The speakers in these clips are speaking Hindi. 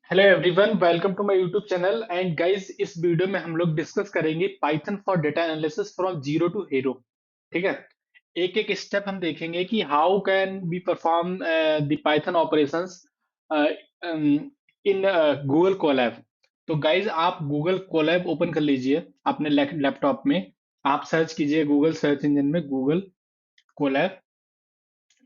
Hello everyone, welcome to my YouTube channel. And guys, इस वीडियो में हम लोग डिस्कस करेंगे Python for data analysis from zero to hero. ठीक है। एक एक स्टेप हम देखेंगे कि how can be perform the Python operations in Google Colab. तो गाइस, आप गूगल कोलैब ओपन कर लीजिए अपने लैपटॉप में। आप सर्च कीजिए गूगल सर्च इंजन में Google Colab.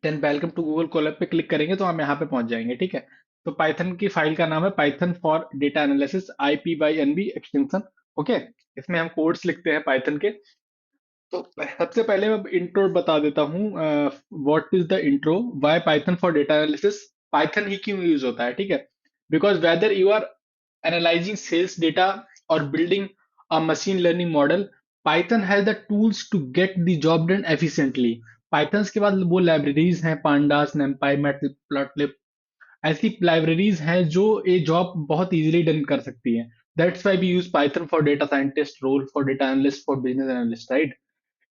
Then welcome to Google Colab पे क्लिक करेंगे तो हम यहाँ पे पहुंच जाएंगे। ठीक है। तो पाइथन की फाइल का नाम है Python for data analysis IPYNB extension. Okay. इसमें हम कोड्स लिखते हैं पाइथन के। तो सबसे पहले मैं इंट्रो बता देता हूँ। What is the intro, why Python for data analysis. Python ही क्यों यूज होता है। ठीक है। Because whether you are analysing sales data और building a machine learning model, Python has the tools to get the job done efficiently. Python के बाद वो लाइब्रेरीज हैं पांडास, numpy, मैटप्लॉटलिब। ऐसी लाइब्रेरीज हैं जो ये जॉब बहुत इजीली डन कर सकती हैं। That's why we use Python for data scientist role, for data analyst, for business analyst, right.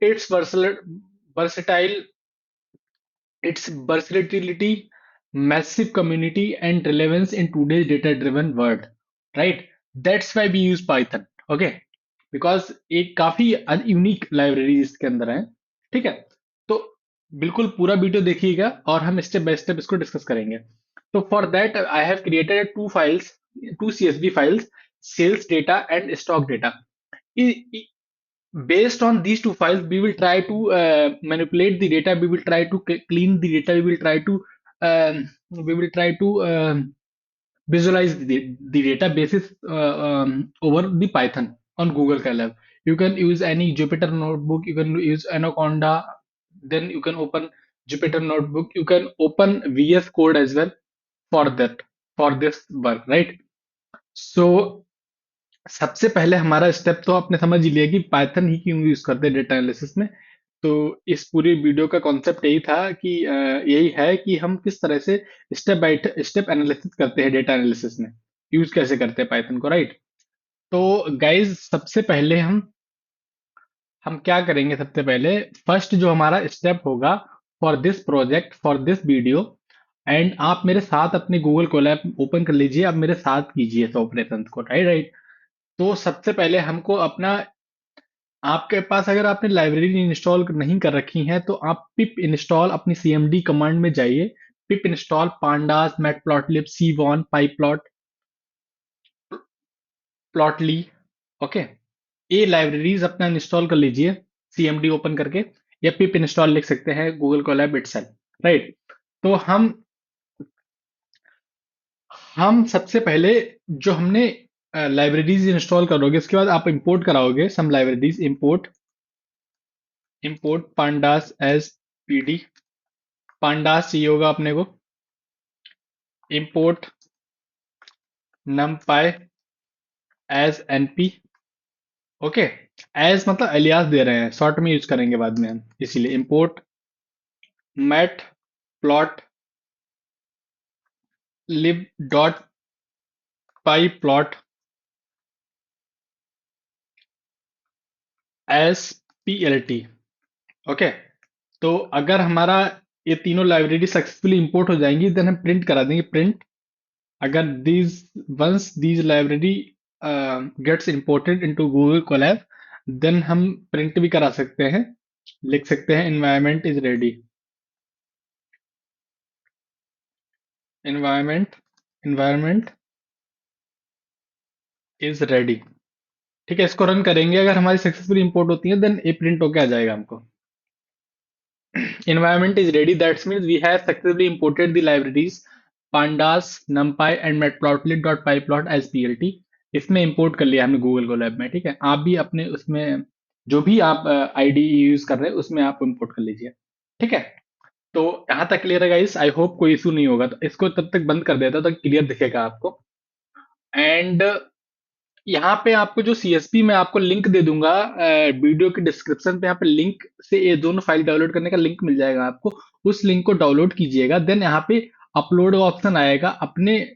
Its versatile, its versatility, massive community, and relevance in today's data-driven world, right? That's why we use Python, okay? Because एक काफी यूनिक लाइब्रेरी इसके अंदर है। ठीक है। तो बिल्कुल पूरा वीडियो देखिएगा और हम स्टेप बाय स्टेप इसको डिस्कस करेंगे। तो for that I have created two files, two CSV files, sales data and stock data. Based on these two files, we will try to manipulate the data, we will try to clean the data, we will try to visualize the data basis over the Python on Google Colab. You can use any Jupyter notebook, you can use Anaconda, then you can open Jupyter notebook, you can open VS Code as well for that, for this work, right? So सबसे पहले हमारा स्टेप तो आपने समझ ही लिया कि पाइथन ही क्यों यूज करते हैं डेटा एनालिसिस में। तो इस पूरी वीडियो का कॉन्सेप्ट यही था कि यही है कि हम किस तरह से स्टेप बाय स्टेप एनालिसिस करते हैं डेटा एनालिसिस में, यूज कैसे करते हैं पाइथन को, राइट। तो गाइज, सबसे पहले हम क्या करेंगे। सबसे पहले फर्स्ट जो हमारा स्टेप होगा for this project, for this video, and आप मेरे साथ अपने गूगल कोलैब ओपन कर लीजिए, आप मेरे साथ कीजिए इस ऑपरेशन को, राइट राइट। तो सबसे पहले हमको अपना, आपके पास अगर आपने लाइब्रेरी इंस्टॉल नहीं कर रखी है तो आप पिप इंस्टॉल अपनी CMD कमांड में जाइए। Pip install pandas, matplotlib, seaborn, pyplot, plotly. Okay. ये लाइब्रेरीज अपना इंस्टॉल कर लीजिए CMD ओपन करके, या पिप इंस्टॉल लिख सकते हैं गूगल कोलैब इटसेल्फ, राइट। तो हम सबसे पहले जो हमने लाइब्रेरीज इंस्टॉल करोगे, उसके बाद आप इंपोर्ट कराओगे some libraries. Import pandas as PD। Pandas चाहिए होगा अपने को। Import numpy as NP। Okay. As मतलब एलियास दे रहे हैं, शॉर्ट में यूज करेंगे बाद में हम, इसीलिए इंपोर्ट मैट प्लॉट लिब डॉट पाई प्लॉट एस PLT। ओके। तो अगर हमारा ये तीनों लाइब्रेरी सक्सेसफुली इंपोर्ट हो जाएंगी, देन हम प्रिंट करा देंगे, प्रिंट। अगर these ones these library gets imported into Google Colab, then हम प्रिंट भी करा सकते हैं। लिख सकते हैं environment is ready. Environment environment is ready. ठीक है। इसको रन करेंगे, अगर हमारी सक्सेसफुली इंपोर्ट होती है देन ये प्रिंट होके आ जाएगा हमको। Environment is ready. That means we have successfully imported the libraries pandas, numpy and matplotlib.pyplot as PLT। इसमें इंपोर्ट कर लिया हमने गूगल कोलैब में। ठीक है। आप भी अपने उसमें जो भी आप IDE यूज कर रहे हैं उसमें आप इंपोर्ट कर लीजिए। ठीक है। तो यहाँ तक क्लियर है गाइस। आई होप कोई इशू नहीं होगा, तो इसको तब तक बंद कर देता तो क्लियर दिखेगा आपको। एंड यहाँ पे आपको जो CSV मैं आपको लिंक दे दूंगा वीडियो के डिस्क्रिप्शन पे, यहाँ पे लिंक से ये दोनों फाइल डाउनलोड करने का लिंक मिल जाएगा आपको। उस लिंक को डाउनलोड कीजिएगा, देन यहाँ पे अपलोड ऑप्शन आएगा। अपने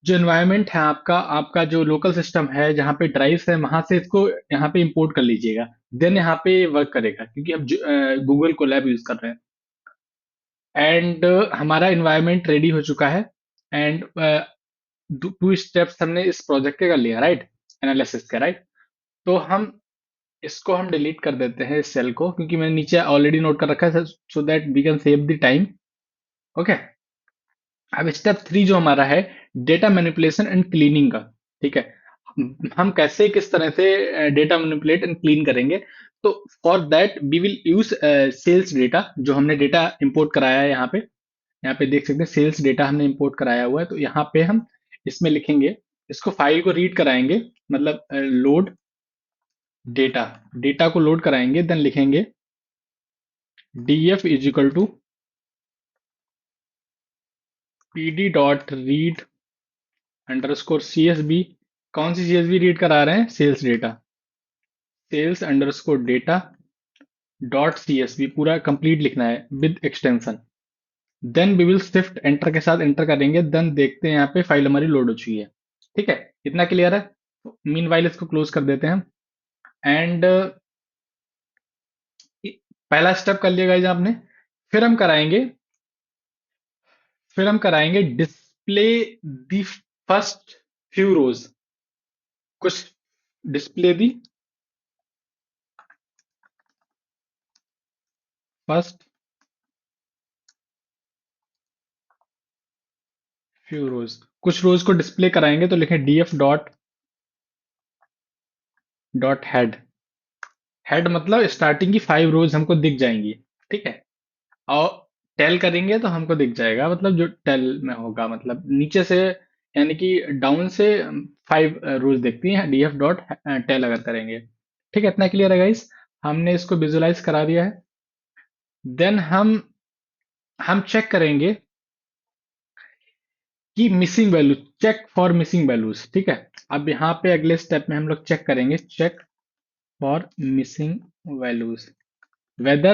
जो एनवायरनमेंट है आपका, आपका जो लोकल सिस्टम है जहाँ पे ड्राइव्स है, वहां से इसको यहाँ पे इंपोर्ट कर लीजिएगा। देन यहाँ पे वर्क करेगा, क्योंकि हम गूगल कोलैब यूज कर रहे हैं। एंड हमारा एनवायरनमेंट रेडी हो चुका है। एंड टू स्टेप्स हमने इस प्रोजेक्ट के कर लिया, राइट, एनालिसिस का, राइट। तो हम इसको हम डिलीट कर देते हैं इस सेल को, क्योंकि मैंने नीचे ऑलरेडी नोट कर रखा है, so that we can save the time. Okay. अब स्टेप 3 जो हमारा है, डेटा मैनिपुलेशन एंड क्लीनिंग का। ठीक है, हम कैसे किस तरह से डेटा मैनिपुलेट एंड क्लीन करेंगे। तो for that we will use sales data, जो हमने डेटा इंपोर्ट कराया है यहाँ पे। यहाँ पे देख सकते हैं सेल्स डेटा हमने इंपोर्ट कराया हुआ है, तो यहाँ पे हम इसमें लिखेंगे, इसको फाइल को रीड कराएंगे, मतलब लोड डेटा, डेटा को लोड कराएंगे, देन लिखेंगे df is equal to pd dot read underscore csv। कौन सी csv रीड करा रहे हैं, sales data, sales underscore data dot csv, पूरा कंप्लीट लिखना है with extension. Then we will shift enter के साथ एंटर करेंगे, देन देखते हैं यहाँ पे फाइल हमारी लोड हो चुकी है। ठीक है, इतना क्लियर है। मीन वाइल इसको क्लोज कर देते हैं। एंड पहला स्टेप कर लिया गाइस आपने। फिर हम कराएंगे फिर हम कराएंगे display the first few rows, कुछ display the first few rows, कुछ रोज को डिस्प्ले कराएंगे, तो लिखें df dot dot head. Head मतलब स्टार्टिंग की 5 रोज हमको दिख जाएंगी। ठीक है, और टेल करेंगे तो हमको दिख जाएगा, मतलब जो टेल में होगा, मतलब नीचे से, यानी कि डाउन से 5 रोज दिखती हैं df डॉट टेल अगर करेंगे। ठीक है, इतना क्लियर है गाइस। हमने इसको विजुलाइज करा दिया है। देन हम चेक करेंगे कि missing value, check for missing values. ठीक है, अब यहाँ पे अगले स्टेप में हम लोग चेक करेंगे, check for missing values, whether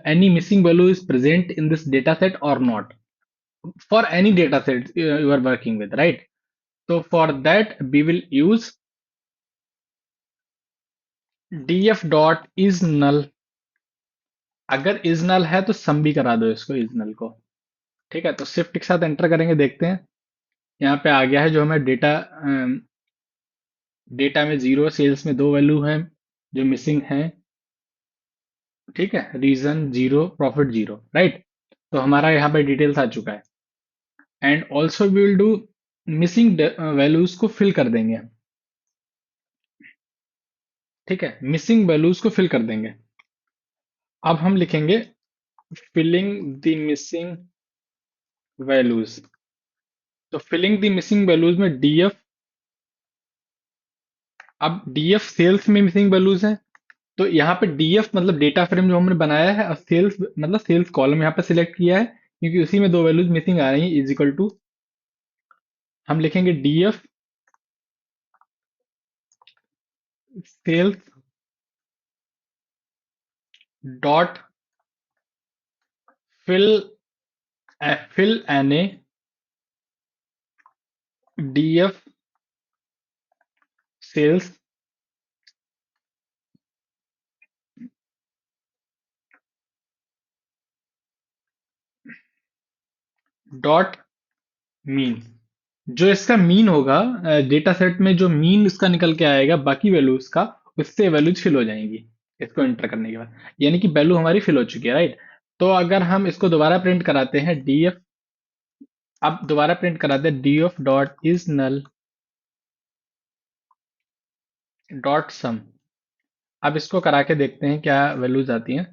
any missing value is present in this data set or not, for any data set you are working with, right? So for that we will use df dot is null। अगर is null है तो सम भी करा दो इसको, is null को। ठीक है, तो शिफ्ट के साथ एंटर करेंगे, देखते हैं यहाँ पे आ गया है, जो हमें डेटा, डेटा में जीरो, सेल्स में दो वैल्यू है जो मिसिंग है। ठीक है, region zero, profit zero, right. तो हमारा यहाँ पे डिटेल्स आ चुका है। And also we will do missing values को फिल कर देंगे। ठीक है, मिसिंग वैल्यूज को फिल कर देंगे। अब हम लिखेंगे फिलिंग द मिसिंग वैल्यूज। तो फिलिंग द मिसिंग वैल्यूज में df, अब df सेल्स में मिसिंग वैल्यूज है, तो यहाँ पे df मतलब डेटा फ्रेम जो हमने बनाया है, और सेल्स मतलब सेल्स कॉलम यहाँ पे सिलेक्ट किया है, क्योंकि उसी में दो वैल्यूज मिसिंग आ रही है, इज इक्वल टू, हम लिखेंगे df sales dot fill fill N A df sales dot mean. जो इसका मीन होगा, डेटा सेट में जो मीन इसका निकल के आएगा बाकी वैल्यूज का, उससे वैल्यूज फिल हो जाएंगी इसको एंटर करने के बाद, यानी कि वैल्यू हमारी फिल हो चुकी है, राइट। तो अगर हम इसको दोबारा प्रिंट कराते हैं df, अब दोबारा प्रिंट कराते हैं df dot is null dot sum. अब इसको करा के देखते हैं क्या वैल्यूज आती हैं।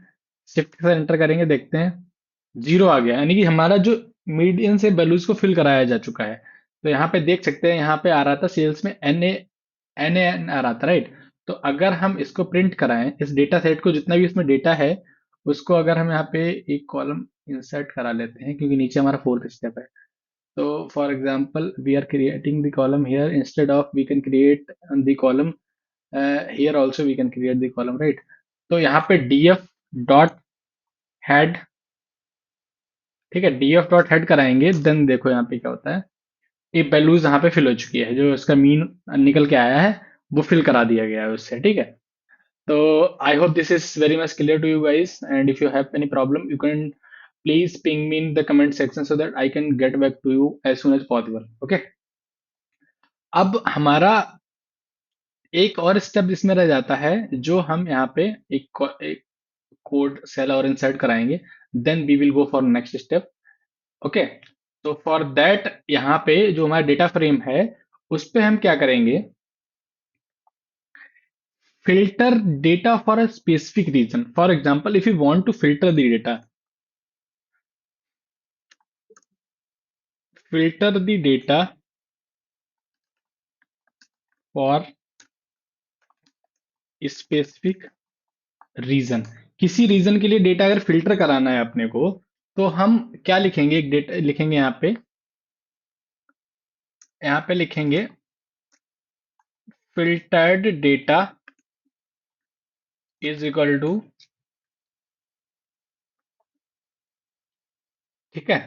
शिफ्ट से एंटर करेंगे, देखते हैं जीरो आ गया, यानी कि हमारा जो मीडियन से वैल्यूज को फिल कराया जा चुका है। तो यहाँ पे देख सकते हैं, यहाँ पे आ रहा था सेल्स में एन आ रहा था, राइट। तो अगर हम इसको प्रिंट कराएं, इस डेटा सेट को, जितना भी इसमें डेटा है, उसको अगर हम यहाँ पे एक कॉलम इंसर्ट करा लेते हैं, क्योंकि नीचे हमारा फोर्थ स्टेप है। तो for example we are creating the column here, instead of we can create the column here also, we can create the column, right. तो यहाँ पे df डॉट हेड, ठीक है, df डॉट हेड कराएंगे, देन देखो यहाँ पे क्या होता है, ये वैल्यूज यहाँ पे फिल हो चुकी है, जो इसका मीन निकल के आया है वो फिल करा दिया गया है उससे। ठीक है, तो I hope this is very much clear to you guys, and if you have any problem you can please ping me in the comment section, so that I can get back to you as soon as possible. Okay. अब हमारा एक और स्टेप इसमें रह जाता है, जो हम यहाँ पे एक कोड सेल और इंसर्ट कराएंगे, then we will go for next step. Okay, तो फॉर दैट यहाँ पे जो हमारा डेटा फ्रेम है, उस पे हम क्या करेंगे, filter data for a specific reason. For example, if you want to filter the data, filter the data for specific reason, किसी रीजन के लिए डेटा अगर फिल्टर कराना है अपने को, तो हम क्या लिखेंगे, एक डेटा लिखेंगे यहाँ पे लिखेंगे filtered data is equal to, ठीक है,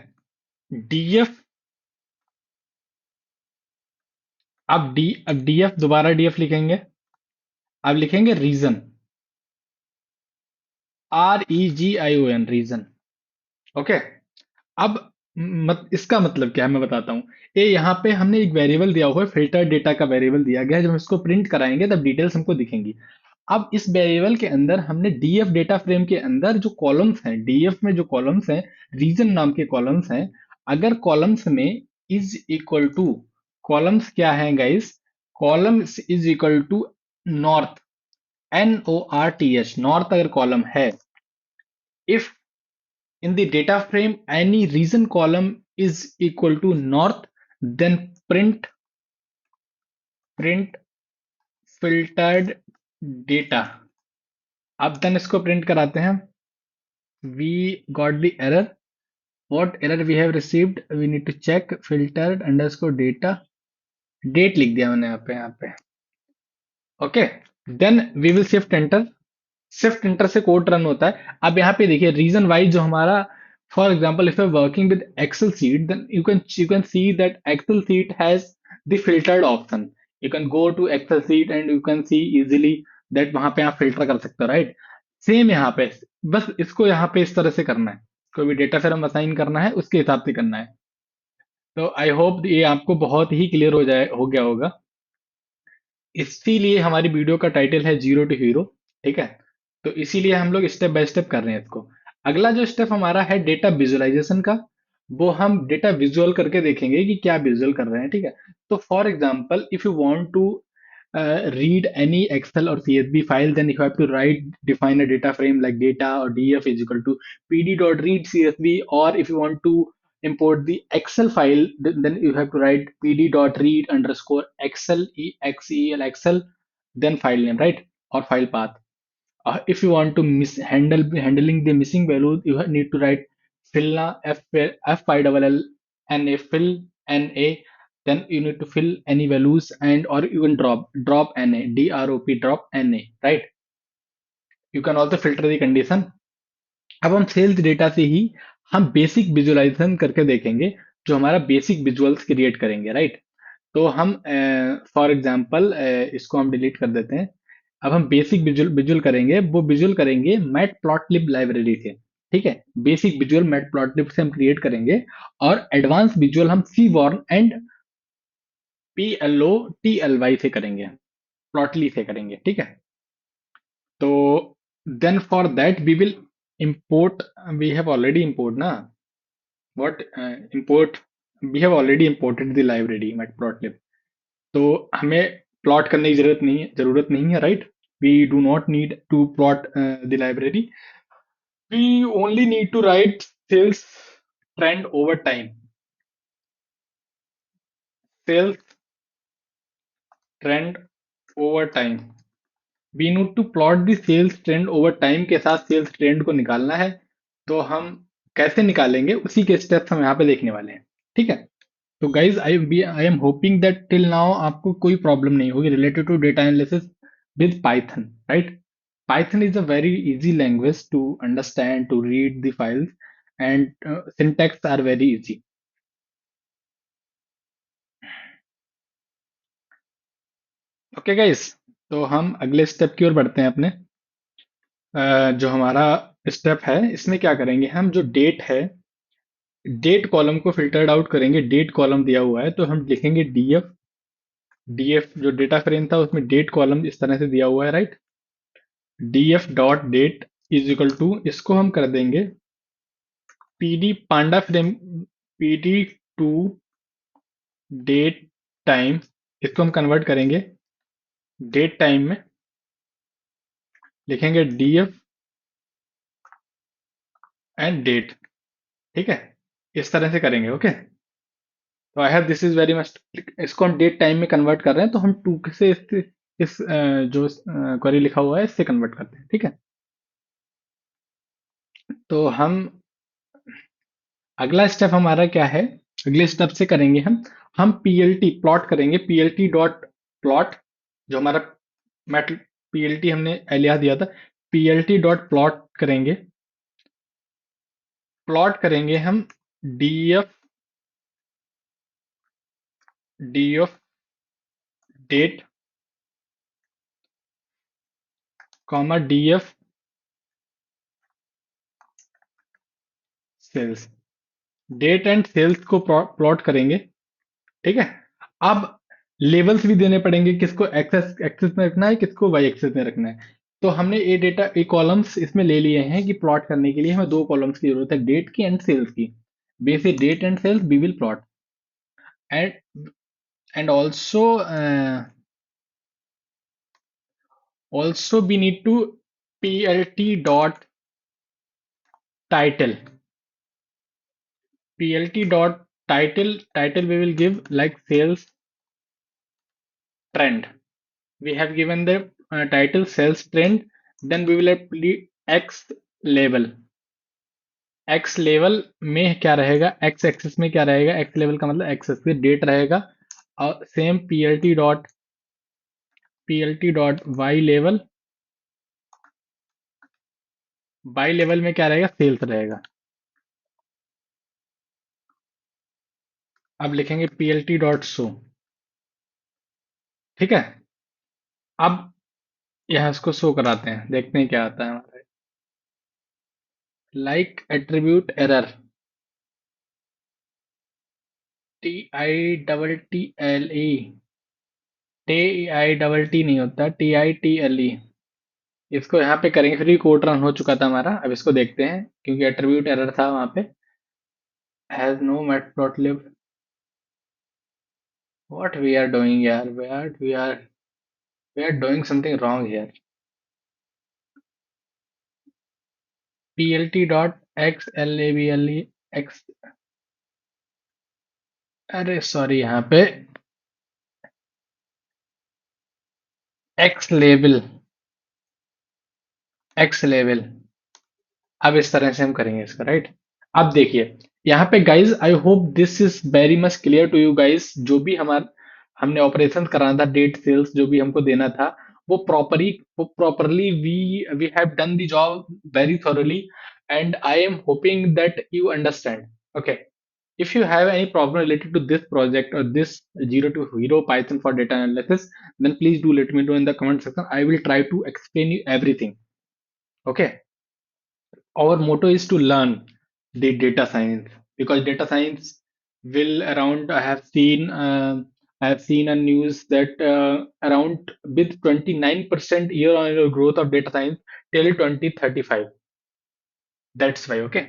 df। अब df दोबारा df लिखेंगे, अब लिखेंगे रीजन, REGION रीजन। ओके, अब इसका मतलब क्या है मैं बताता हूँ। ये यहाँ पे हमने एक वेरिएबल दिया हुआ है, फिल्टर डेटा का वेरिएबल दिया गया है, जब हम इसको प्रिंट कराएंगे तब डिटेल्स हमको दिखेंगी। अब इस वेरिएबल के अंदर हमने डीएफ डेटा फ्रेम के अंदर जो कॉलम्स हैं, डीएफ में जो कॉलम्स हैं, रीजन नाम के कॉलम्स हैं, अगर कॉलम्स में इज इक्वल टू, कॉलम्स क्या है गाइस, columns is equal to north, NORTH, north अगर कॉलम है, if in the data frame any region column is equal to north, then print filtered data। अब then इसको प्रिंट कराते हैं, we got the error, what error we have received, we need to check filtered underscore data, date लिख दिया मैंने यहाँ पे। Okay, then we will shift enter, shift enter से कोड रन होता है। अब यहाँ पे देखिए रीजन वाइज जो हमारा, for example if you are working with Excel sheet, then you can see that excel sheet has the filtered option। you can go to excel sheet and you can see easily that वहां पे आप फिल्टर कर सकते हो, राइट। सेम यहाँ पे, बस इसको यहाँ पे इस तरह से करना है, कोई भी डेटा फिर हम असाइन करना है उसके हिसाब से करना है। तो आई होप ये आपको बहुत ही क्लियर हो गया होगा। इसीलिए हमारी वीडियो का टाइटल है जीरो टू हीरो, ठीक है। तो इसीलिए हम लोग स्टेप बाय स्टेप कर रहे हैं इसको। अगला जो स्टेप हमारा है डेटा विजुअलाइजेशन का, वो हम डेटा विजुअल करके देखेंगे कि क्या विजुअल कर रहे हैं, ठीक है। तो for example if you want to read any Excel or CSV file, then you have to write, define a data frame like data or df is equal to pd.read CSV, or if you want to import the Excel file, then you have to write pd.read underscore Excel, EXEL Excel, then file name, right? Or file path. If you want to handling the missing values, you need to write fill FILLNA, fill NA, then you need to fill any values, and or you can drop NA, drop NA, right? You can also filter the condition। अब हम सेल्स डेटा से ही हम बेसिक विजुअलाइजेशन करके देखेंगे, जो हमारा बेसिक विजुअल्स क्रिएट करेंगे, राइट। तो हम फॉर एग्जांपल इसको हम डिलीट कर देते हैं। अब हम बेसिक विजुअल विजुअल करेंगे, वो विजुअल करेंगे मैट प्लॉटलिब लाइब्रेरी से, ठीक है। बेसिक विजुअल मैट प्लॉटलिब से हम क्रिएट करेंगे, और एडवांस विजुअल हम सीबॉर्न एंड PLOTLY से करेंगे, प्लॉटली से करेंगे, ठीक है। तो then for that we will import, we have already import ना, what import, we have already imported the library matplotlib। तो हमें प्लॉट करने की जरूरत नहीं है, right. We do not need to plot the library, we only need to write sales trend over time, sales trend over time. We need to plot the sales trend over time के साथ सेल्स ट्रेंड को निकालना है। तो हम कैसे निकालेंगे उसी के स्टेप्स हम यहाँ पे देखने वाले हैं, ठीक है। तो guys I am hoping that till now आपको कोई प्रॉब्लम नहीं होगी related to data analysis with Python, right. Python is a very easy language to understand, to read the files, and syntax are very easy. Okay guys, तो हम अगले स्टेप की ओर बढ़ते हैं अपने। जो हमारा स्टेप है इसमें क्या करेंगे, हम जो डेट है, डेट कॉलम को फिल्टर्ड आउट करेंगे। डेट कॉलम दिया हुआ है तो हम लिखेंगे डीएफ डीएफ जो डेटा फ्रेम था उसमें डेट कॉलम इस तरह से दिया हुआ है, right. DF dot date is equal to, इसको हम कर देंगे PD panda frame, PD to date time. इसको हम कन्वर्ट करेंगे डेट टाइम में, लिखेंगे डीएफ एंड डेट। ठीक है, इस तरह से करेंगे। ओके, तो I have this is very much, इसको हम डेट टाइम में कन्वर्ट कर रहे हैं, तो हम टू से जो क्वेरी लिखा हुआ है इससे कन्वर्ट करते हैं। ठीक है, तो हम अगला स्टेप हमारा क्या है, अगले स्टेप से करेंगे हम पीएलटी प्लॉट करेंगे, पीएलटी डॉट प्लॉट, जो हमारा मैट पीएलटी हमने एलिया दिया था, पीएलटी डॉट प्लॉट करेंगे। प्लॉट करेंगे हम DF DF date comma DF sales, date and sales को प्लॉट करेंगे। ठीक है, अब लेबल्स भी देने पड़ेंगे, किसको एक्सेस एक्सेस में रखना है, किसको वाई एक्सेस में रखना है। तो हमने ये डेटा ये कॉलम्स इसमें ले लिए हैं कि प्लॉट करने के लिए हमें दो कॉलम्स की जरूरत है, डेट की एंड सेल्स की। Basic date and sales we will plot, and and also we need to plt dot title, plt dot title we will give like sales trend. We have given the title sales trend, then we will apply x label। x level में क्या रहेगा, x एक्सिस में क्या रहेगा, x लेवल का मतलब x एक्सिस डेट रहेगा, और same plt dot y level में क्या रहेगा, सेल्स रहेगा। अब लिखेंगे plt डॉट शो। ठीक है, अब यहाँ इसको शो कराते हैं, देखते हैं क्या आता है हमारा। Like attribute error, TITTLE, TITT नहीं होता, TITLE। इसको यहाँ पे करेंगे, फिर भी कोड रन हो चुका था हमारा, अब इसको देखते हैं क्योंकि एट्रीब्यूट एरर था वहां पे। Has no matplotlib, what we are doing यार, we are doing something wrong here. PLT dot XLABLE x, अरे सॉरी, यहाँ पे एक्स लेवल, अब इस तरह से हम करेंगे इसका, राइट। अब देखिए यहाँ पे guys, I hope this is very much clear to you guys. जो भी हमारा हमने ऑपरेशन कराना था, डेट सेल्स जो भी हमको देना था, वो properly we have done the job very thoroughly, and I am hoping that you understand. Okay, if you have any problem related to this project or this zero to hero Python for data analysis, then please do let me know in the comment section. I will try to explain you everything. Okay, our motto is to learn the data science, because data science will around, I have seen a news that around with 29% year on year growth of data science till 2035, that's why। okay,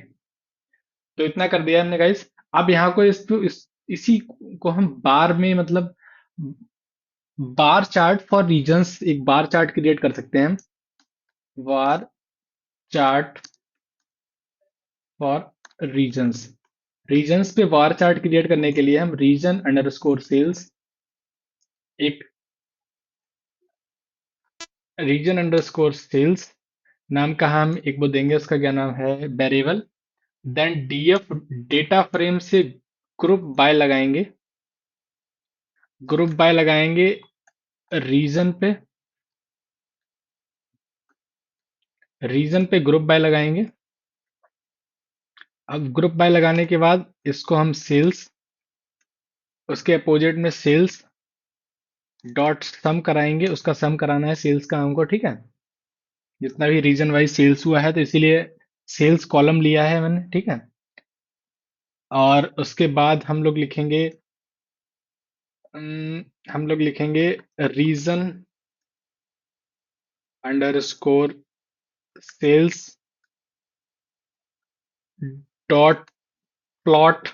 तो इतना कर दिया हमने गाइस। अब यहाँ को इसी को हम बार में, मतलब बार चार्ट फॉर रीजन्स, एक बार चार्ट क्रिएट कर सकते हैं हम, bar chart for regions. Regions पे बार चार्ट क्रिएट करने के लिए हम रीजन अंडरस्कोर सेल्स, एक रीजन अंडरस्कोर सेल्स नाम का हम एक वो देंगे, उसका क्या नाम है, variable. Then DF data frame से ग्रुप बाय लगाएंगे, ग्रुप बाय लगाएंगे रीजन पे, रीजन पे ग्रुप बाय लगाएंगे। अब ग्रुप बाय लगाने के बाद इसको हम सेल्स, उसके अपोजिट में सेल्स डॉट सम कराएंगे, उसका सम कराना है सेल्स का हमको। ठीक है, जितना भी रीजन वाइज सेल्स हुआ है, तो इसीलिए सेल्स कॉलम लिया है मैंने। ठीक है, और उसके बाद हम लोग लिखेंगे हम लोग लिखेंगे region underscore sales dot plot.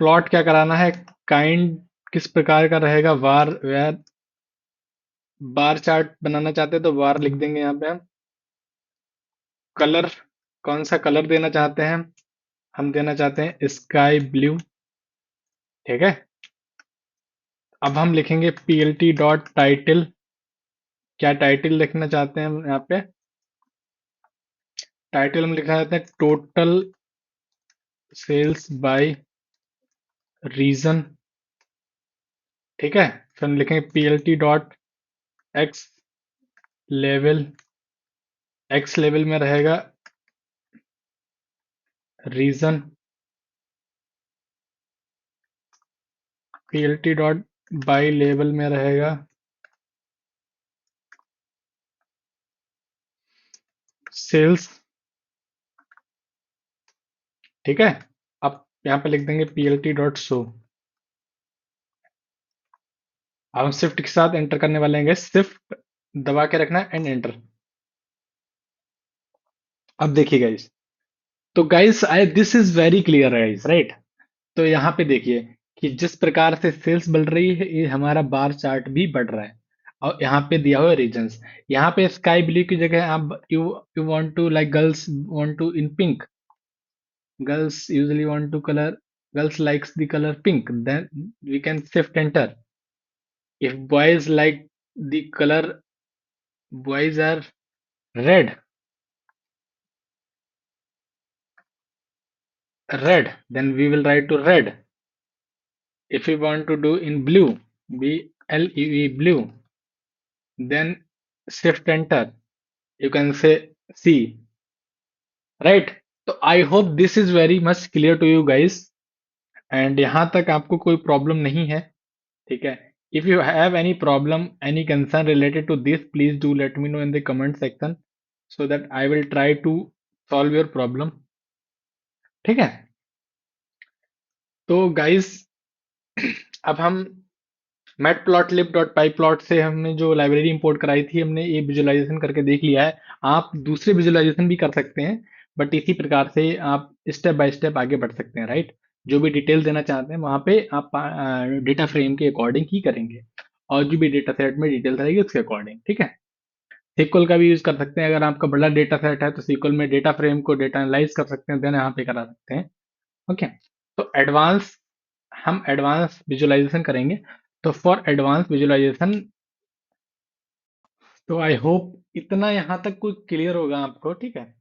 Plot क्या कराना है, काइंड किस प्रकार का रहेगा, वार वेर। बार चार्ट बनाना चाहते हैं तो बार लिख देंगे यहाँ पे हम। कलर, कौन सा कलर देना चाहते हैं, हम देना चाहते हैं स्काई ब्लू। ठीक है। अब हम लिखेंगे पीएलटी डॉट टाइटल। क्या टाइटल लिखना चाहते हैं हम यहाँ पे, टाइटल हम लिखना चाहते हैं टोटल सेल्स बाय रीजन। ठीक है। फिर हम लिखेंगे PLT dot X level. X level में रहेगा region. PLT dot Y level में रहेगा सेल्स। ठीक है। अब यहाँ पे लिख देंगे पीएलटी डॉट शो। अब हम शिफ्ट के साथ एंटर करने वाले हैं, शिफ्ट दबा के रखना एंड एंटर। अब देखिए गाइस, तो guys I this is very clear guys, right. तो यहाँ पे देखिए कि जिस प्रकार से सेल्स बढ़ रही है, ये हमारा बार चार्ट भी बढ़ रहा है। और यहाँ पे दिया हुआ रीजंस, यहाँ पे स्काई ब्लू की जगह आप you want to like girls want to in pink. Girls usually want to color, girls likes the color pink. Then we can shift enter. If boys like the color, boys are red, red, then we will write to red. If we want to do in blue, B-L-E-E blue, then shift enter. You can say C, right? तो I hope this is very much clear to you guys, and यहाँ तक आपको कोई प्रॉब्लम नहीं है। ठीक है। If you have any problem, any concern related to this, please do let me know in the comment section so that I will try to solve your problem. ठीक है। तो गाइस, अब हम matplotlib.pyplot से हमने जो लाइब्रेरी इंपोर्ट कराई थी, हमने ये विजुअलाइजेशन करके देख लिया है। आप दूसरे विजुअलाइजेशन भी कर सकते हैं, बट इसी प्रकार से आप स्टेप बाय स्टेप आगे बढ़ सकते हैं, राइट। जो भी डिटेल देना चाहते हैं वहां पे आप डेटा फ्रेम के अकॉर्डिंग ही करेंगे, और जो भी डेटा सेट में डिटेल रहेगी उसके अकॉर्डिंग। ठीक है। SQL का भी यूज कर सकते हैं, अगर आपका बड़ा डेटा सेट है तो SQL में डेटा फ्रेम को डेटा एनालाइज कर सकते हैं, देन यहाँ पे करा सकते हैं। ओके। तो एडवांस, हम एडवांस विजुअलाइजेशन करेंगे। तो फॉर एडवांस विजुअलाइजेशन, तो आई होप इतना यहाँ तक कोई क्लियर होगा आपको। ठीक है।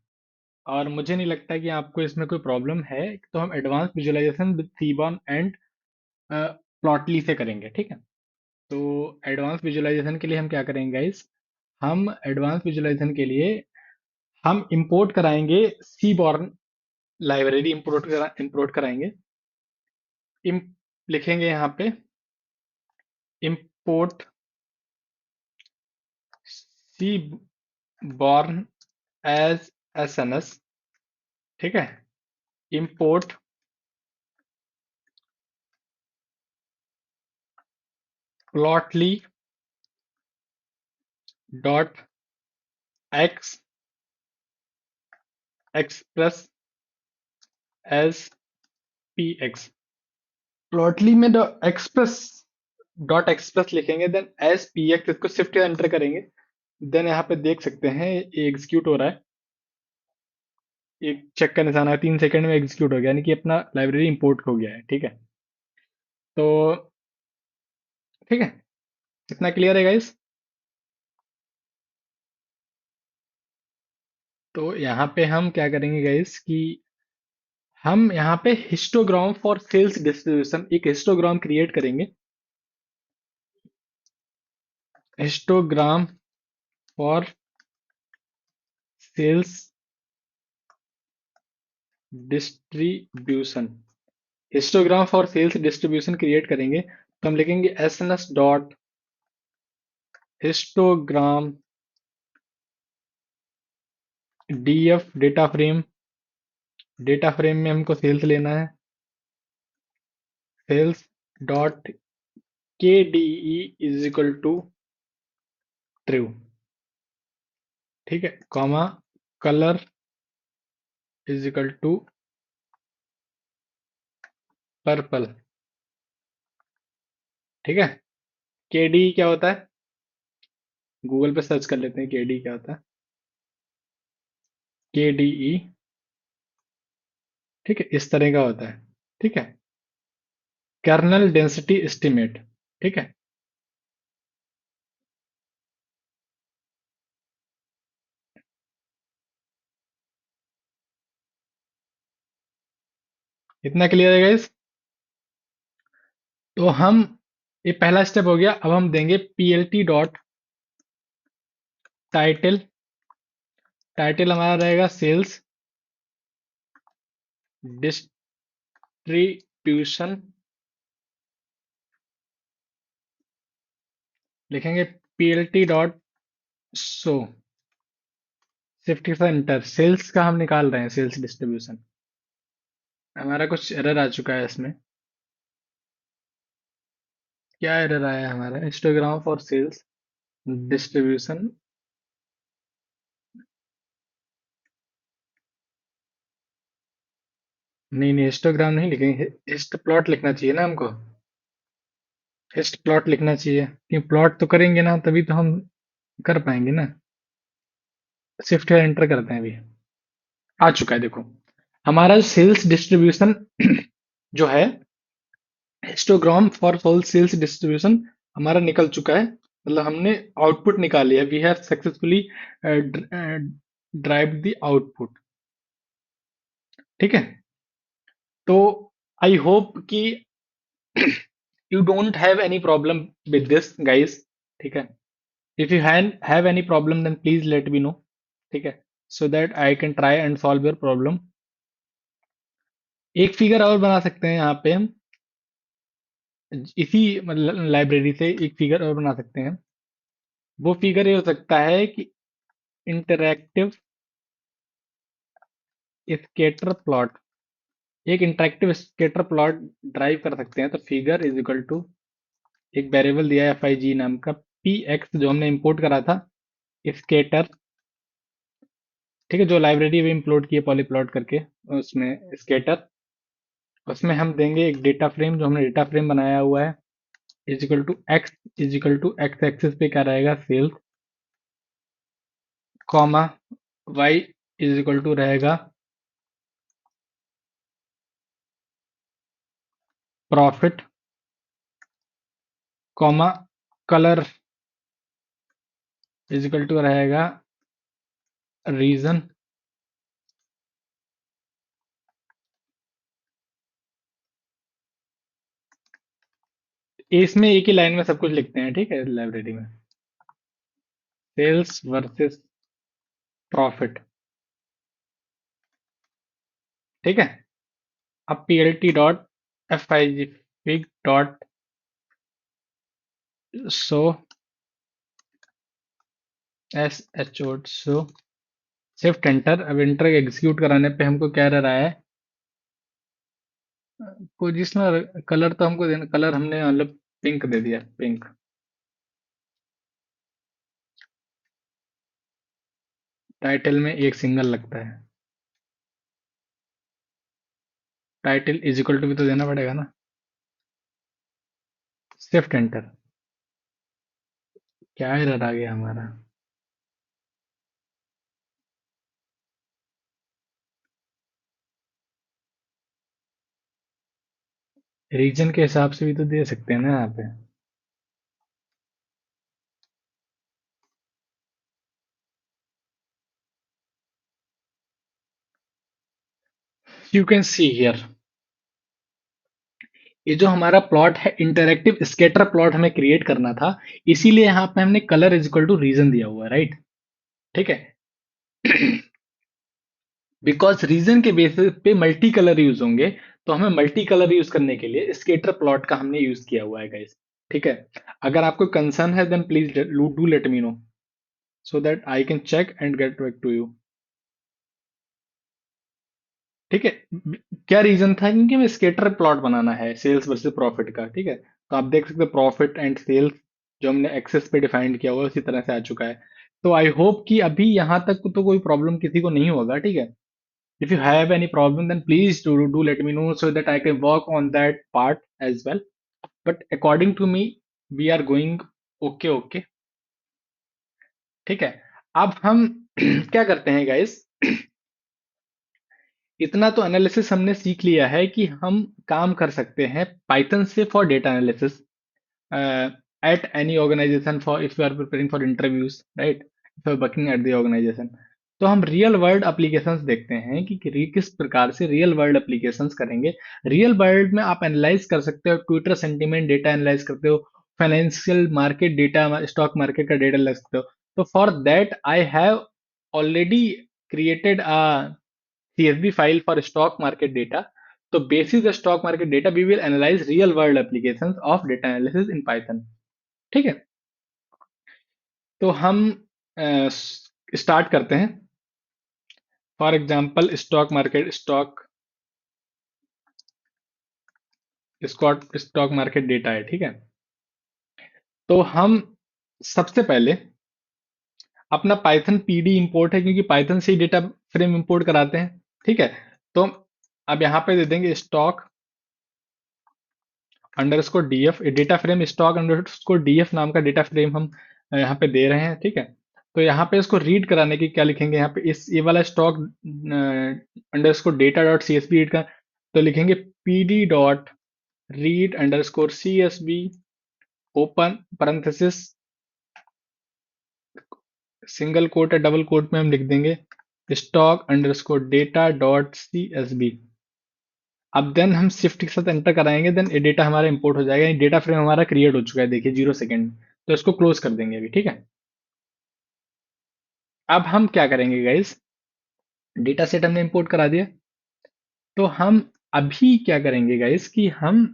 और मुझे नहीं लगता कि आपको इसमें कोई प्रॉब्लम है। तो हम advance visualization with Seaborn and Plotly से करेंगे। ठीक है। तो एडवांस विजुअलाइजेशन के लिए हम क्या करेंगे गाइस, हम एडवांस विजुअलाइजेशन के लिए हम इंपोर्ट कराएंगे सीबॉर्न लाइब्रेरी, इंपोर्ट कराएंगे। इम लिखेंगे यहाँ पे इंपोर्ट सीबॉर्न एज एसएनएस। ठीक है। Import plotly dot X express as P X. Plotly में एक्सप्रेस डॉट एक्सप्रेस लिखेंगे, देन एज पी एक्स, इसको शिफ्ट एंटर करेंगे। देन यहाँ पे देख सकते हैं ये एग्जीक्यूट हो रहा है, एक चेक का निशान है, 3 सेकंड में एग्जीक्यूट हो गया, यानी कि अपना लाइब्रेरी इंपोर्ट हो गया है। ठीक है। तो ठीक है, इतना क्लियर है गाइस। तो यहाँ पे हम क्या करेंगे गाइस कि हम यहाँ पे हिस्टोग्राम फॉर सेल्स डिस्ट्रीब्यूशन, एक हिस्टोग्राम क्रिएट करेंगे। Histogram for sales distribution, histogram for sales distribution create करेंगे। तो हम लिखेंगे SNS dot histogram DF data frame. Data frame में हमको सेल्स लेना है, sales dot K D E is equal to true, ठीक है, comma colour is equal to purple, ठीक है। के डी क्या होता है, गूगल पे सर्च कर लेते हैं के डी क्या होता है। के डी ई, ठीक है, इस तरह का होता है, ठीक है। कर्नल डेंसिटी एस्टिमेट, ठीक है। इतना क्लियर है गाइस। तो हम, ये पहला स्टेप हो गया। अब हम देंगे पीएलटी डॉट टाइटल, टाइटल हमारा रहेगा सेल्स डिस्ट्रीब्यूशन, लिखेंगे पीएलटी डॉट शो, शिफ्ट के साथ एंटर, सेल्स का हम निकाल रहे हैं, सेल्स डिस्ट्रीब्यूशन। हमारा कुछ एरर आ चुका है इसमें। क्या एरर आया है हमारा, हिस्टोग्राम फॉर सेल्स डिस्ट्रीब्यूशन। नहीं नहीं, हिस्टोग्राम नहीं लिखेंगे, हिस्ट प्लॉट लिखना चाहिए ना हमको, हिस्ट प्लॉट लिखना चाहिए, क्योंकि प्लॉट तो करेंगे ना तभी तो हम कर पाएंगे ना। शिफ्ट या एंटर करते हैं अभी। आ चुका है देखो, हमारा सेल्स डिस्ट्रीब्यूशन जो है, histogram for whole sales distribution हमारा निकल चुका है, मतलब हमने आउटपुट निकाल लिया, we have successfully drive the output, ठीक है। तो आई होप कि you don't have any problem with this guys, ठीक है। If you have any problem then please let me know, ठीक है, so that I can try and solve your problem. एक फिगर और बना सकते हैं यहाँ पे हम, इसी मतलब लाइब्रेरी से एक फिगर और बना सकते हैं। वो फिगर ये हो सकता है कि इंटरैक्टिव स्केटर प्लॉट, एक इंटरैक्टिव स्केटर प्लॉट ड्राइव कर सकते हैं। तो फिगर इज इक्वल टू, एक वेरिएबल दिया है एफ आई जी नाम का, पी एक्स जो हमने इंपोर्ट करा था, स्केटर, ठीक है, जो लाइब्रेरी अभी इंपोर्ट की है पॉलीप्लॉट करके, उसमें स्केटर, उसमें हम देंगे एक डेटा फ्रेम जो हमने डेटा फ्रेम बनाया हुआ है, is equal to x, is equal to x axis पे क्या रहेगा sales, comma Y is equal to रहेगा profit, comma colour is equal to रहेगा रीजन, इसमें एक ही लाइन में सब कुछ लिखते हैं, ठीक है, लाइब्रेरी में सेल्स वर्सेस प्रॉफिट, ठीक है। अब P L T dot F I G fig dot show, S H O show, shift enter. अब एंटर एग्जीक्यूट कराने पे हमको क्या रहा है, पोजिशनल कलर तो हमको देना, कलर हमने मतलब पिंक दे दिया, पिंक। टाइटल में एक सिंगल लगता है, टाइटल इज इक्वल टू भी तो देना पड़ेगा ना, शिफ्ट एंटर। क्या एरर आ गया हमारा, रीजन के हिसाब से भी तो दे सकते हैं ना यहाँ पे। यू कैन सी हियर, ये जो हमारा प्लॉट है, इंटरैक्टिव स्कैटर प्लॉट हमें क्रिएट करना था, इसीलिए यहाँ पे हमने colour is equal to region दिया हुआ है, राइट, ठीक है। बिकॉज रीजन के बेसिस पे मल्टी कलर यूज होंगे, तो हमें मल्टी कलर यूज करने के लिए स्केटर प्लॉट का हमने यूज किया हुआ है गाइस, ठीक है। अगर आपको कंसर्न है then please do let me know, so that I can check and get back to you, ठीक है। क्या रीजन था? क्योंकि हमें स्केटर प्लॉट बनाना है सेल्स वर्सेस प्रॉफिट का। ठीक है, तो आप देख सकते हो प्रॉफिट एंड सेल्स जो हमने एक्सेस पे डिफाइंड किया हुआ है उसी तरह से आ चुका है। तो आई होप कि अभी यहाँ तक तो कोई प्रॉब्लम किसी को नहीं होगा। ठीक है, if you have any problem then please do let me know so that I can work on that part as well, but according to me we are going okay okay. ठीक है, अब हम क्या करते हैं गाइस, इतना तो एनालिसिस हमने सीख लिया है कि हम काम कर सकते हैं पाइथन से for data analysis at any organisation for if you are preparing for interviews, right, if you are working at the organisation. तो हम रियल वर्ल्ड एप्लीकेशंस देखते हैं कि किस प्रकार से रियल वर्ल्ड एप्लीकेशंस करेंगे। रियल वर्ल्ड में आप एनालाइज कर सकते हो ट्विटर सेंटीमेंट डेटा एनालाइज करते हो, financial market data, stock market का डेटा ले सकते हो। तो for that I have already created a CSV file for stock market data. So basis the stock market data, we will analyze real world applications of data analysis in Python. ठीक है, तो हम स्टार्ट करते हैं। For example stock market data है। ठीक है, तो हम सबसे पहले अपना पाइथन पीडी इंपोर्ट है क्योंकि पाइथन से ही डेटा फ्रेम इंपोर्ट कराते हैं। ठीक है, तो अब यहाँ पे दे देंगे stock underscore DF, data frame stock underscore DF नाम का डेटा फ्रेम हम यहाँ पे दे रहे हैं। ठीक है, तो यहाँ पे इसको रीड कराने की क्या लिखेंगे, यहाँ पे इस ये वाला stock underscore data dot C S V का, तो लिखेंगे PD dot read underscore C S V open parenthesis single quote या डबल कोट में हम लिख देंगे stock underscore data dot C S V. अब देन हम शिफ्ट के साथ एंटर कराएंगे, देन ये डेटा हमारा इंपोर्ट हो जाएगा। डेटा फ्रेम हमारा क्रिएट हो चुका है, देखिए 0 सेकेंड। तो इसको क्लोज कर देंगे अभी। ठीक है, अब हम क्या करेंगे गाइस, डेटा सेट हमने इंपोर्ट करा दिया, तो हम अभी क्या करेंगे गाइस कि हम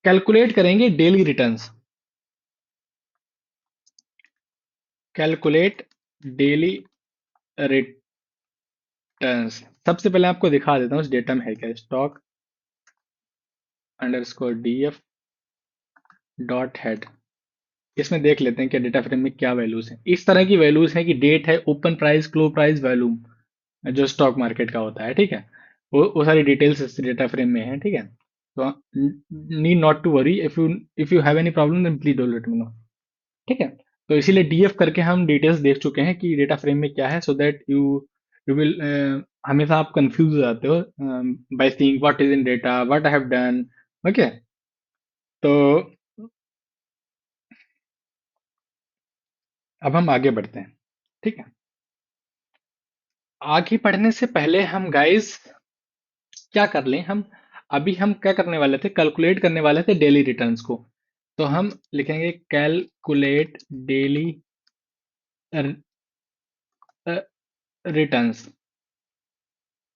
कैलकुलेट करेंगे daily returns. Calculate daily returns. सबसे पहले आपको दिखा देता हूँ इस डेटा में है क्या, stock underscore D F dot head. इसमें देख लेते हैं कि डेटा फ्रेम में क्या वैल्यूज हैं। इस तरह की वैल्यूज हैं कि डेट है, open price, close price, volume जो स्टॉक मार्केट का होता है। ठीक है, वो सारी डिटेल्स इस डेटा फ्रेम में है। ठीक है, तो need not to worry, if you have any problem then please do let me know. ठीक है, तो इसीलिए डीएफ करके हम डिटेल्स देख चुके हैं कि डेटा फ्रेम में क्या है, so that you you will हमेशा आप कंफ्यूज हो जाते हो by seeing what is in data, what I have done. Okay, तो अब हम आगे बढ़ते हैं। ठीक है, आगे बढ़ने से पहले हम गाइस क्या कर लें, हम अभी हम क्या करने वाले थे, कैलकुलेट करने वाले थे डेली रिटर्न्स को। तो हम लिखेंगे कैलकुलेट डेली रिटर्न्स।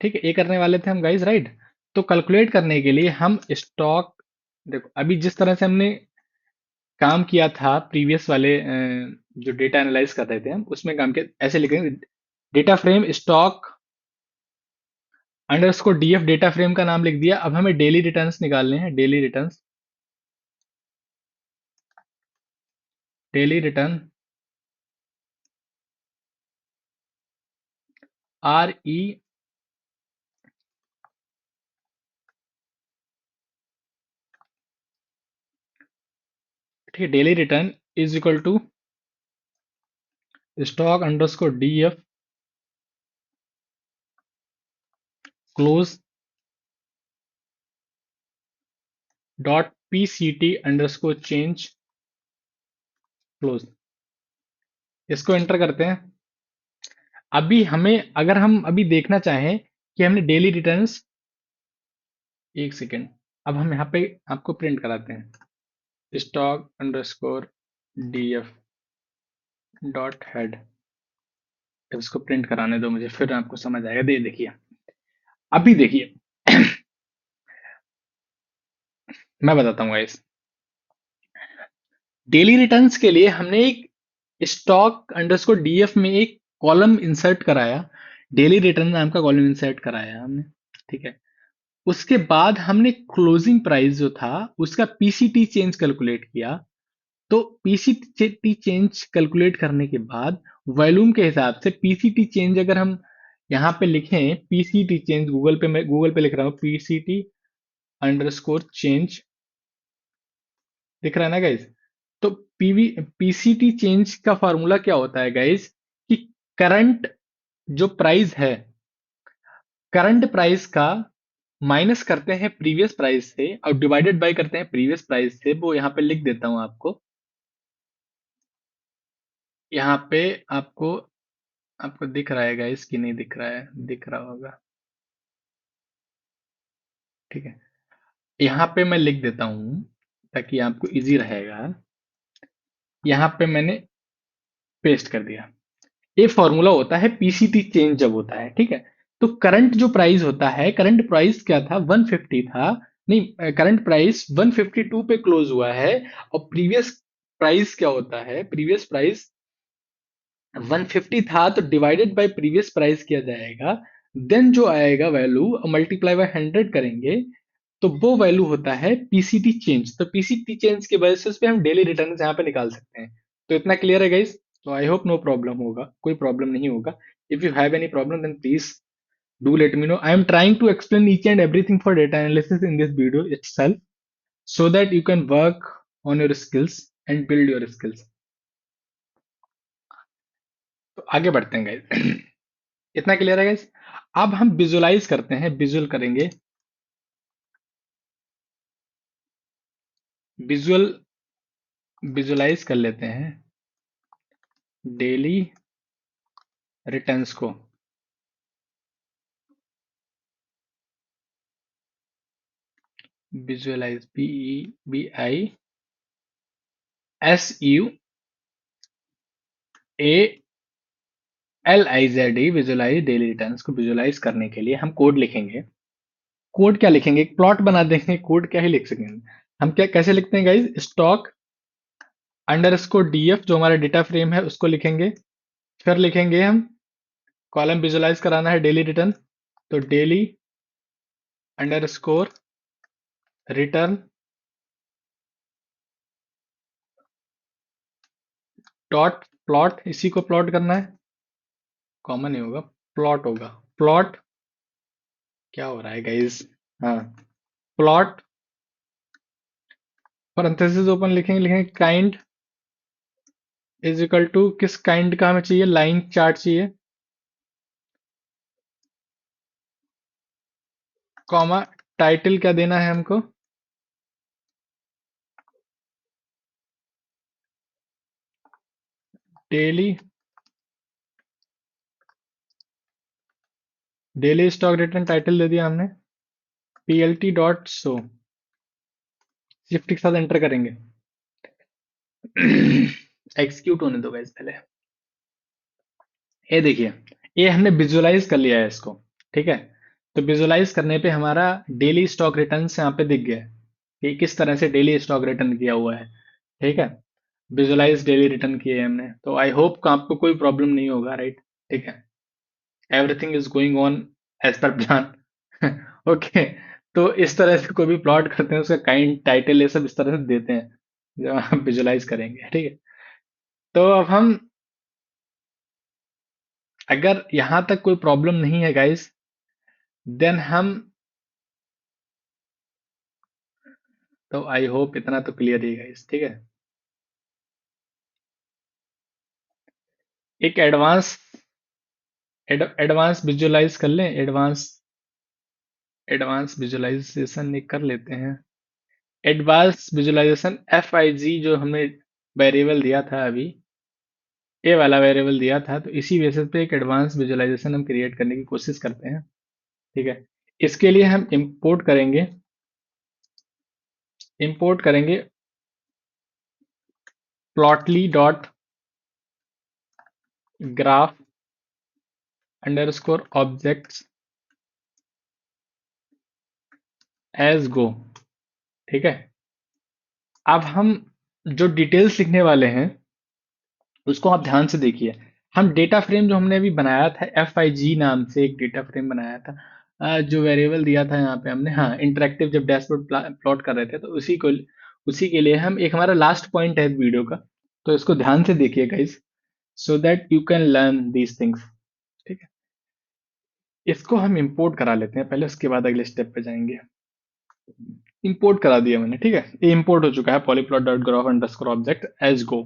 ठीक है, ये करने वाले थे हम गाइस, राइट। तो कैलकुलेट करने के लिए हम स्टॉक, देखो अभी जिस तरह से हमने काम किया था प्रीवियस वाले जो डेटा एनालाइज कर रहे थे हम उसमें काम किया, ऐसे लिखेंगे data frame stock underscore DF, data frame का नाम लिख दिया। अब हमें डेली रिटर्न्स निकालने हैं, daily returns, daily return R E, ठीक है, daily return is equal to stock underscore D F close dot P C T underscore change close. इसको एंटर करते हैं। अभी हमें, अगर हम अभी देखना चाहें कि हमने डेली रिटर्न्स, एक सेकेंड, अब हम यहाँ पे आपको प्रिंट कराते हैं stock underscore D F dot head. इसको प्रिंट कराने दो मुझे, फिर आपको समझ आएगा। देखिए, अभी देखिए मैं बताता हूँ गाइस, डेली रिटर्न्स के लिए हमने एक स्टॉक अंडरस्कोर डीएफ में एक कॉलम इंसर्ट कराया, डेली रिटर्न नाम का कॉलम इंसर्ट कराया हमने। ठीक है। उसके बाद हमने क्लोजिंग प्राइस जो था उसका पीसीटी चेंज कैलकुलेट किया। तो पीसीटी चेंज कैलकुलेट करने के बाद वॉल्यूम के हिसाब से पीसीटी चेंज अगर हम यहाँ पे लिखें, पीसीटी चेंज गूगल पे, मैं गूगल पे लिख रहा हूँ पीसीटी अंडरस्कोर चेंज, दिख रहा है ना गाइज? तो पीसीटी चेंज का फॉर्मूला क्या होता है गाइज, कि करंट जो प्राइस है, करंट प्राइस का माइनस करते हैं प्रीवियस प्राइस से और डिवाइडेड बाय करते हैं प्रीवियस प्राइस से। वो यहाँ पे लिख देता हूं आपको, यहाँ पे आपको आपको दिख रहा है गाइस कि नहीं दिख रहा है? दिख रहा होगा। ठीक है, यहाँ पे मैं लिख देता हूँ ताकि आपको इजी रहेगा। यहाँ पे मैंने पेस्ट कर दिया। ये फॉर्मूला होता है पीसीटी चेंज जब होता है। ठीक है। तो करंट जो प्राइस होता है, करंट प्राइस क्या था, 150 था। नहीं, करंट प्राइस 152 पे क्लोज हुआ है। और प्रीवियस प्राइस क्या होता है, प्रीवियस प्राइस 150 था, तो डिवाइडेड बाय प्रीवियस प्राइस किया जाएगा। देन जो आएगा वैल्यू मल्टीप्लाई बाय 100 करेंगे, तो वो वैल्यू होता है पीसीटी चेंज। तो पीसीटी चेंज के बेसिस पे हम डेली रिटर्न यहाँ पे निकाल सकते हैं। तो इतना क्लियर है गाइस? तो आई होप नो प्रॉब्लम होगा, कोई प्रॉब्लम नहीं होगा। If you have any problem then please do let me know. I am trying to explain each and everything for data analysis in this video itself, so that you can work on your skills and build your skills. तो आगे बढ़ते हैं गाइस। इतना क्लियर है गाइस? अब हम विजुअलाइज करते हैं, विजुअल करेंगे, विजुअल विजुअलाइज कर लेते हैं डेली रिटर्न्स को। Visualise, VIZUALIZE, visualise daily returns को विजुअलाइज करने के लिए हम कोड लिखेंगे। कोड क्या लिखेंगे, एक प्लॉट बना देंगे, कोड क्या ही लिख सकेंगे। हम क्या कैसे लिखते हैं गाइज, स्टॉक अंडरस्कोर डीएफ जो हमारा डेटा फ्रेम है उसको लिखेंगे। फिर लिखेंगे हम कॉलम विजुअलाइज कराना है डेली रिटर्न, तो daily underscore return dot plot, इसी को प्लॉट करना है, कॉमन ही होगा, प्लॉट होगा। प्लॉट क्या हो रहा है गाइज, हाँ, प्लॉट पैरेंथेसिस ओपन लिखेंगे, लिखेंगे काइंड इज इक्वल टू, किस काइंड का हमें चाहिए, लाइन चार्ट चाहिए, कॉमा टाइटल क्या देना है हमको, daily daily stock return title दे दिया हमने, पीएलटी डॉट शो, शिफ्ट के साथ एंटर करेंगे। एग्जीक्यूट होने दो गाइस पहले। ये देखिए, ये हमने विजुअलाइज कर लिया है इसको। ठीक है। तो विजुअलाइज करने पे हमारा डेली स्टॉक रिटर्न यहाँ पे दिख गया है कि किस तरह से डेली स्टॉक रिटर्न किया हुआ है। ठीक है। विजुअलाइज डेली रिटर्न किए हैं हमने, तो आई होप आपको कोई प्रॉब्लम नहीं होगा, राइट? ठीक है, everything is going on as per plan. Okay. तो इस तरह से कोई भी प्लॉट करते हैं उसका काइंड टाइटल ये सब इस तरह से देते हैं जब हम विजुअलाइज करेंगे। ठीक है। तो अब हम, अगर यहां तक कोई प्रॉब्लम नहीं है गाइस, देन हम, तो आई होप इतना तो क्लियर ही है गाइस। ठीक है। एक एडवांस विजुअलाइज कर लें, एडवांस विजुअलाइजेशन एक कर लेते हैं। एडवांस विजुअलाइजेशन FIG जो हमने वेरिएबल दिया था अभी, ये वाला वेरिएबल दिया था, तो इसी बेसिस पे एक एडवांस विजुअलाइजेशन हम क्रिएट करने की कोशिश करते हैं। ठीक है। इसके लिए हम इंपोर्ट करेंगे plotly dot graph underscore objects as go. ठीक है। अब हम जो डिटेल्स लिखने वाले हैं उसको आप ध्यान से देखिए। हम डेटा फ्रेम जो हमने अभी बनाया था एफ आई जी नाम से एक डेटा फ्रेम बनाया था, जो वेरिएबल दिया था यहाँ पे हमने, हाँ इंटरेक्टिव जब डैशबोर्ड प्लॉट कर रहे थे तो उसी के लिए हम एक हमारा लास्ट पॉइंट है वीडियो का, तो इसको ध्यान से देखिए guys, so that you can learn these things. ठीक है, इसको हम इंपोर्ट करा लेते हैं पहले, उसके बाद अगले स्टेप पे जाएंगे। इंपोर्ट करा दिया मैंने, ठीक है, ये इंपोर्ट हो चुका है plotly dot graph underscore object as go.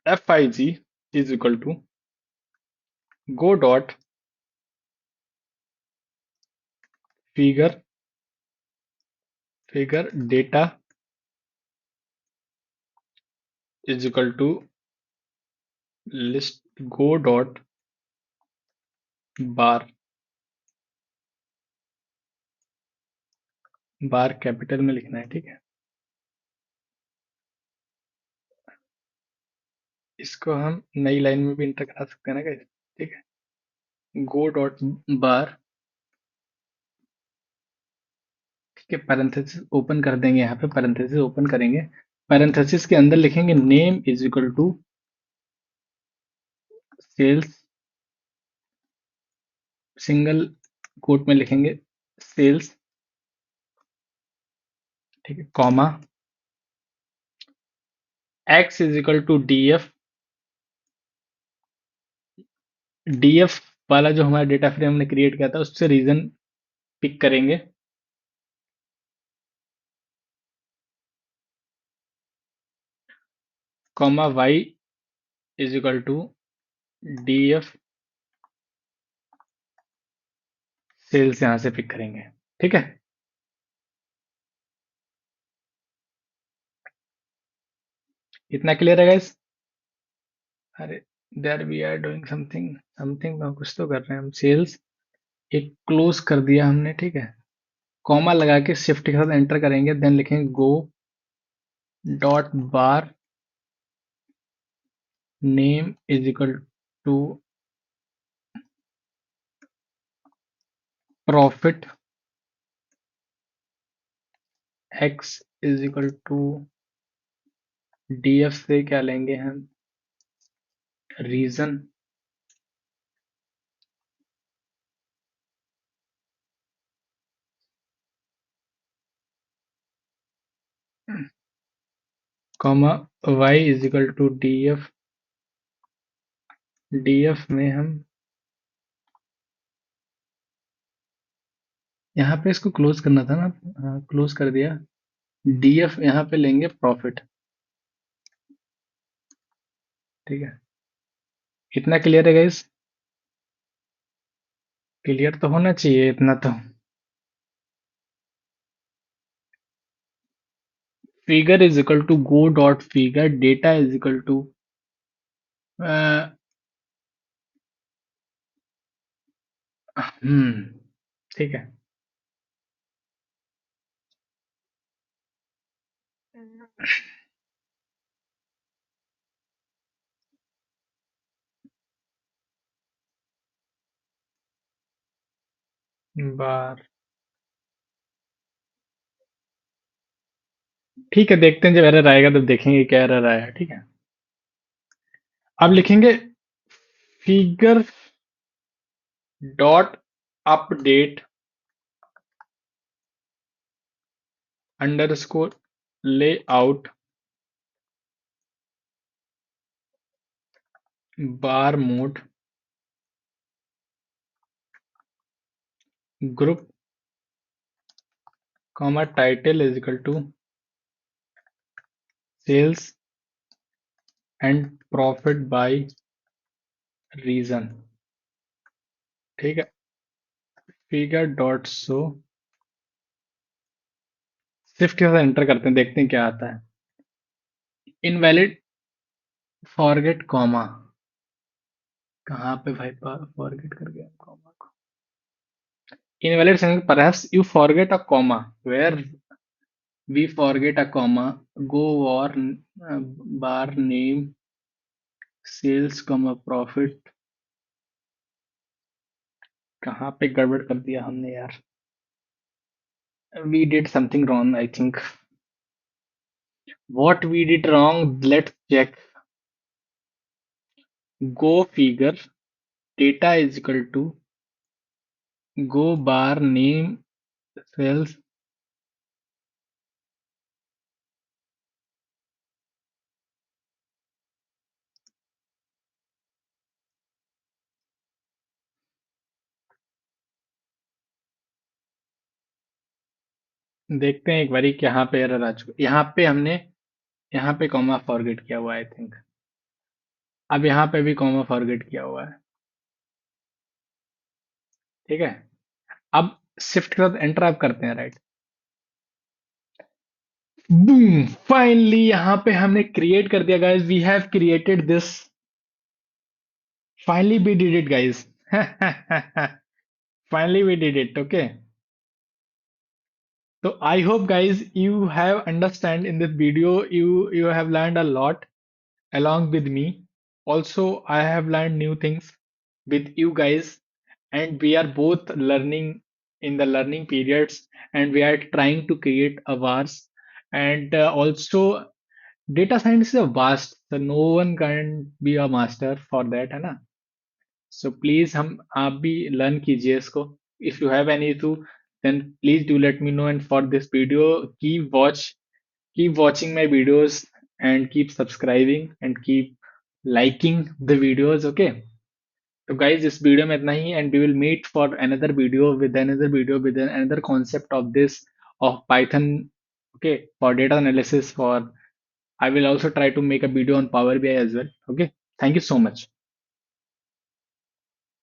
F I G is equal to go dot figure figure data is equal to list go dot bar, bar capital में लिखना है, ठीक है। इसको हम नई लाइन में भी इंटर करा सकते हैं ना guys? ठीक है, गो डॉट बार, ठीक है, पैरेंथेसिस ओपन कर देंगे, यहाँ पे पैरेंथेसिस ओपन करेंगे, पैरेंथेसिस के अंदर लिखेंगे name is equal to sales, single quote में लिखेंगे सेल्स, ठीक है, comma X is equal to D F, D F वाला जो हमारा डेटा फ्रेम हमने क्रिएट किया था उससे रीजन पिक करेंगे, comma Y is equal to D F sales यहाँ से पिक करेंगे, ठीक है। इतना क्लियर है गाइस? अरे there we are doing something something, कुछ तो कर रहे हैं हम। सेल्स एक क्लोज कर दिया हमने, ठीक है, कॉमा लगा के शिफ्ट के साथ एंटर करेंगे, देन लिखेंगे go dot bar name is equal to profit, x is equal to DF से क्या लेंगे हम, region, comma Y is equal to DF, DF में हम यहाँ पे इसको क्लोज करना था ना, हाँ क्लोज कर दिया, डीएफ यहाँ पे लेंगे प्रॉफिट, ठीक है। इतना क्लियर है गाइस? क्लियर तो होना चाहिए इतना तो। Figure is equal to go dot figure data is equal to ठीक है, बार, ठीक है, देखते हैं जब एरर आएगा तब देखेंगे क्या एरर आया, ठीक है। अब लिखेंगे figure dot update underscore layout bar mode group, comma title is equal to sales and profit by region, ठीक है। फिगर डॉट शो शिफ्ट के साथ एंटर करते हैं, देखते हैं क्या आता है। इनवैलिड फॉरगेट कॉमा, कहाँ पे भाई फॉरगेट कर गया कॉमा को, invalid saying perhaps you forget a comma where we forget a comma, go war bar name sales comma profit, कहाँ पे गड़बड़ कर दिया हमने यार, we did something wrong I think, what we did wrong, let's check। Go figure. Data is equal to go bar name cells. देखते हैं एक बारी कि यहाँ पे एरर आ चुका, यहाँ पे कॉमा फॉरगेट किया हुआ आई थिंक। अब यहाँ पे भी कॉमा फॉरगेट किया हुआ है। ठीक है, अब शिफ्ट के साथ एंटर आप करते हैं, राइट। बूम, फाइनली यहाँ पे हमने क्रिएट कर दिया guys, we have created this. Finally we did it guys. Finally we did it, okay. So I hope guys you have understand in this video, you have learned a lot along with me. Also, I have learned new things with you guys, and we are both learning in the learning periods, and we are trying to create a vast. And also, data science is a vast, so no one can be a master for that, है ना? So please हम आप भी learn कीजिए इसको. If you have any issue, then please do let me know. And for this video, keep watching my videos and keep subscribing and keep liking the videos. Okay. So guys, इस वीडियो में इतना ही, and we will meet for another video with another concept of this of Python. Okay, for data analysis. For I will also try to make a video on Power BI as well. Okay. Thank you so much.